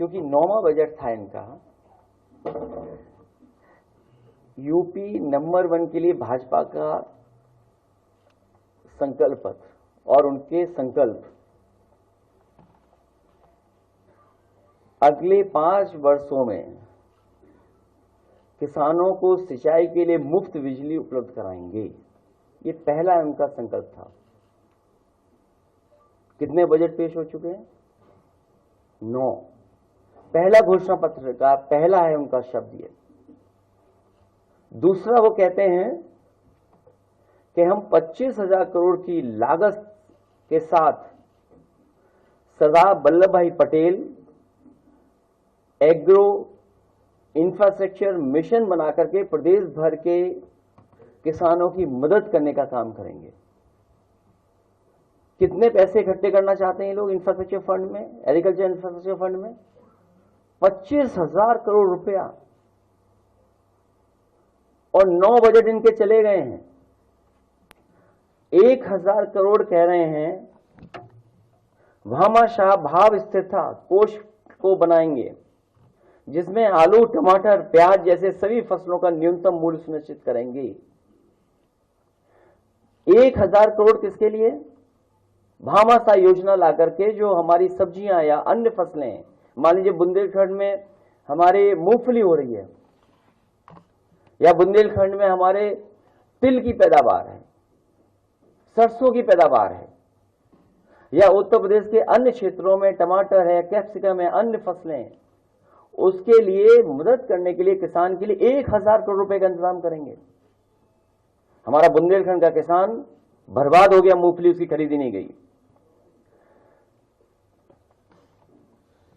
क्योंकि 9वां बजट था इनका, यूपी नंबर 1 के लिए भाजपा का संकल्प पत्र और उनके संकल्प अगले 5 वर्षों में किसानों को सिंचाई के लिए मुफ्त बिजली उपलब्ध कराएंगे। ये पहला उनका संकल्प था। कितने बजट पेश हो चुके हैं? 9। पहला घोषणा पत्र का पहला है उनका शब्द ये। दूसरा वो कहते हैं कि हम 25,000 करोड़ की लागत के साथ सरदार वल्लभ भाई पटेल एग्रो इंफ्रास्ट्रक्चर मिशन बनाकर के प्रदेश भर के किसानों की मदद करने का काम करेंगे। कितने पैसे इकट्ठे करना चाहते हैं लोग इंफ्रास्ट्रक्चर फंड में, एग्रीकल्चर इंफ्रास्ट्रक्चर फंड में? 25,000 करोड़ रुपया। और 9 बजट इनके चले गए हैं। 1,000 करोड़ कह रहे हैं भामाशाह भाव स्थिरता कोष को बनाएंगे, जिसमें आलू, टमाटर, प्याज जैसे सभी फसलों का न्यूनतम मूल्य सुनिश्चित करेंगे। 1,000 करोड़ किसके लिए? भामाशाह योजना ला करके जो हमारी सब्जियां या अन्य फसलें, मान लीजिए बुंदेलखंड में हमारे मूंगफली हो रही है, या बुंदेलखंड में हमारे तिल की पैदावार है, सरसों की पैदावार है, या उत्तर प्रदेश के अन्य क्षेत्रों में टमाटर है, कैप्सिकम है, अन्य फसलें हैं, उसके लिए मदद करने के लिए किसान के लिए 1,000 करोड़ रुपए का इंतजाम करेंगे। हमारा बुंदेलखंड का किसान बर्बाद हो गया, मूंगफली उसकी खरीदी नहीं गई।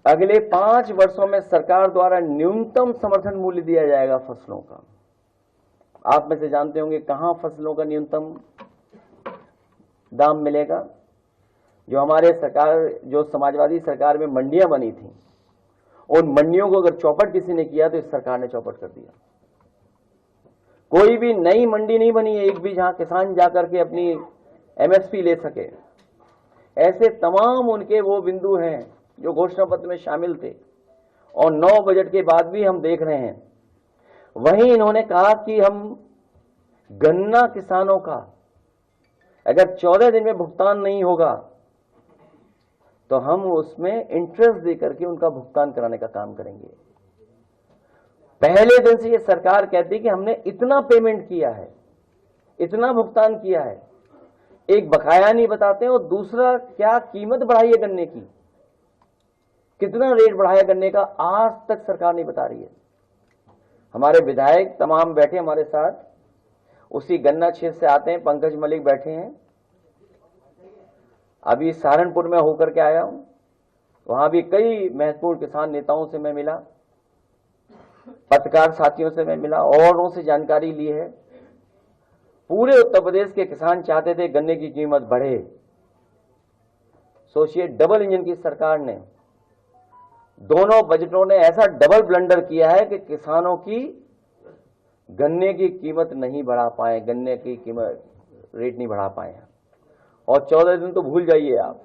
अगले 5 वर्षों में सरकार द्वारा न्यूनतम समर्थन मूल्य दिया जाएगा फसलों का। आप में से जानते होंगे कहां फसलों का न्यूनतम दाम मिलेगा? जो हमारे सरकार, जो समाजवादी सरकार में मंडियां बनी थी, उन मंडियों को अगर चौपट किसी ने किया तो इस सरकार ने चौपट कर दिया। कोई भी नई मंडी नहीं बनी है एक भी, जहां किसान जाकर के अपनी एमएसपी ले सके। ऐसे तमाम उनके वो बिंदु हैं जो घोषणा पत्र में शामिल थे और 9 बजट के बाद भी हम देख रहे हैं। वहीं इन्होंने कहा कि हम गन्ना किसानों का अगर 14 दिन में भुगतान नहीं होगा तो हम उसमें इंटरेस्ट देकर के उनका भुगतान कराने का काम करेंगे। पहले दिन से ये सरकार कहती कि हमने इतना पेमेंट किया है, इतना भुगतान किया है, एक बकाया नहीं बताते, और दूसरा क्या कीमत बढ़ाई है गन्ने की, कितना रेट बढ़ाया गन्ने का, आज तक सरकार नहीं बता रही है। हमारे विधायक तमाम बैठे हमारे साथ, उसी गन्ना क्षेत्र से आते हैं, पंकज मलिक बैठे हैं। अभी सहारनपुर में होकर के आया हूं, वहां भी कई महत्वपूर्ण किसान नेताओं से मैं मिला, पत्रकार साथियों से मैं मिला, औरों से जानकारी ली है। पूरे उत्तर प्रदेश के किसान चाहते थे गन्ने की कीमत बढ़े। सोचिए, डबल इंजन की सरकार ने दोनों बजटों ने ऐसा डबल ब्लंडर किया है कि किसानों की गन्ने की कीमत नहीं बढ़ा पाए, गन्ने की कीमत रेट नहीं बढ़ा पाए। और 14 दिन तो भूल जाइए आप,